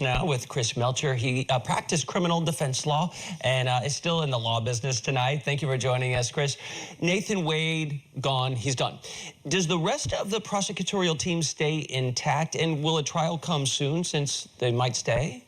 Now with Chris Melcher. He practiced criminal defense law and is still in the law business tonight. Thank you for joining us, Chris. Nathan Wade, gone. He's done. Does the rest of the prosecutorial team stay intact, and will a trial come soon since they might stay?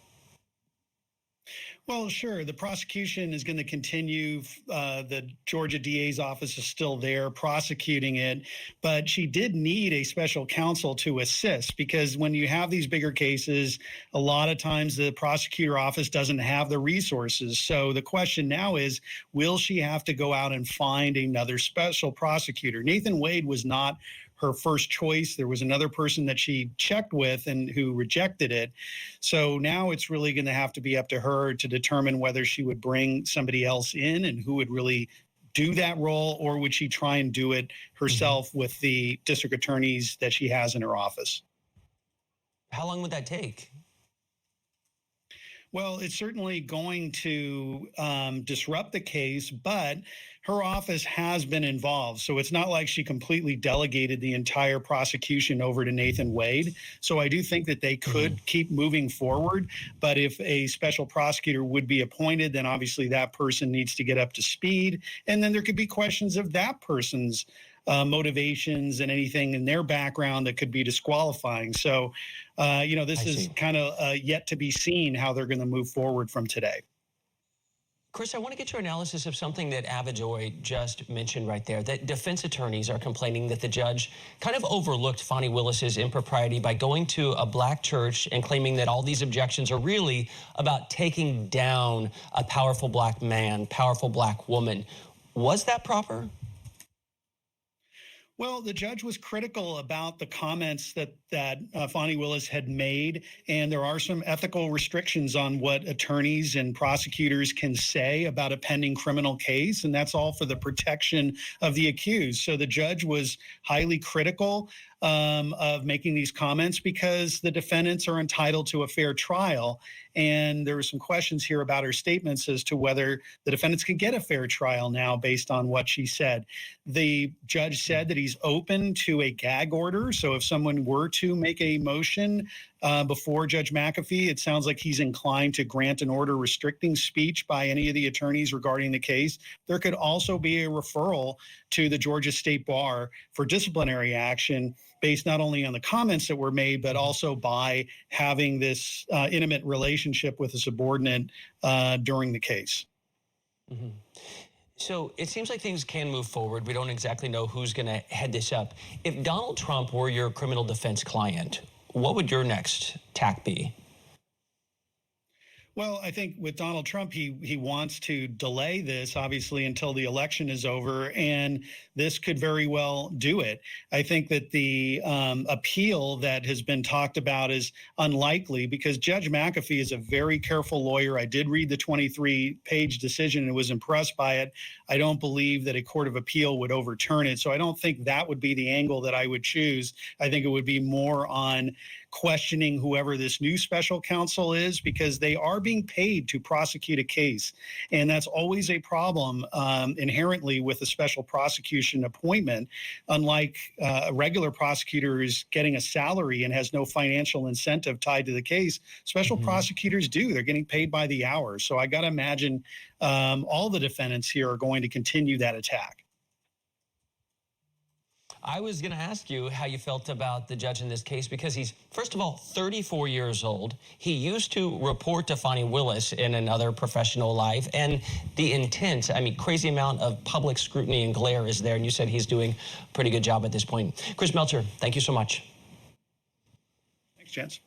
Well, sure. The prosecution is going to continue. The Georgia DA's office is still there prosecuting it, but she did need a special counsel to assist, because when you have these bigger cases, a lot of times the prosecutor office doesn't have the resources. So the question now is, will she have to go out and find another special prosecutor? Nathan Wade was not her first choice. There was another person that she checked with and who rejected it. So now it's really going to have to be up to her to determine whether she would bring somebody else in and who would really do that role, or would she try and do it herself with the district attorneys that she has in her office. How long would that take? Well, it's certainly going to disrupt the case, but her office has been involved. So it's not like she completely delegated the entire prosecution over to Nathan Wade. So I do think that they could keep moving forward. But if a special prosecutor would be appointed, then obviously that person needs to get up to speed. And then there could be questions of that person's motivations and anything in their background that could be disqualifying. So, this is kind of yet to be seen how they're going to move forward from today. Chris, I want to get your analysis of something that Avajoy just mentioned right there, that defense attorneys are complaining that the judge kind of overlooked Fani Willis's impropriety by going to a black church and claiming that all these objections are really about taking down a powerful black man, powerful black woman. Was that proper? Well, the judge was critical about the comments that Fani Willis had made, and there are some ethical restrictions on what attorneys and prosecutors can say about a pending criminal case, and that's all for the protection of the accused. So the judge was highly critical of making these comments, because the defendants are entitled to a fair trial. And there were some questions here about her statements as to whether the defendants could get a fair trial now based on what she said. The judge said that he's open to a gag order. So if someone were to make a motion before Judge McAfee, it sounds like he's inclined to grant an order restricting speech by any of the attorneys regarding the case. There could also be a referral to the Georgia State Bar for disciplinary action based not only on the comments that were made, but also by having this intimate relationship with a subordinate during the case. So it seems like things can move forward. We don't exactly know who's going to head this up. If Donald Trump were your criminal defense client, what would your next tack be? Well, I think with Donald Trump, he wants to delay this, obviously, until the election is over, and this could very well do it. I think that the appeal that has been talked about is unlikely, because Judge McAfee is a very careful lawyer. I did read the 23-page decision and was impressed by it. I don't believe that a court of appeal would overturn it, so I don't think that would be the angle that I would choose. I think it would be more on questioning whoever this new special counsel is, because they are being paid to prosecute a case. And that's always a problem inherently with a special prosecution appointment. Unlike a regular prosecutor who's getting a salary and has no financial incentive tied to the case, special prosecutors do. They're getting paid by the hour. So I got to imagine all the defendants here are going to continue that attack. I was going to ask you how you felt about the judge in this case, because he's, first of all, 34 years old. He used to report to Fani Willis in another professional life, and the intense, crazy amount of public scrutiny and glare is there, and you said he's doing a pretty good job at this point. Chris Melcher, thank you so much. Thanks, Chance.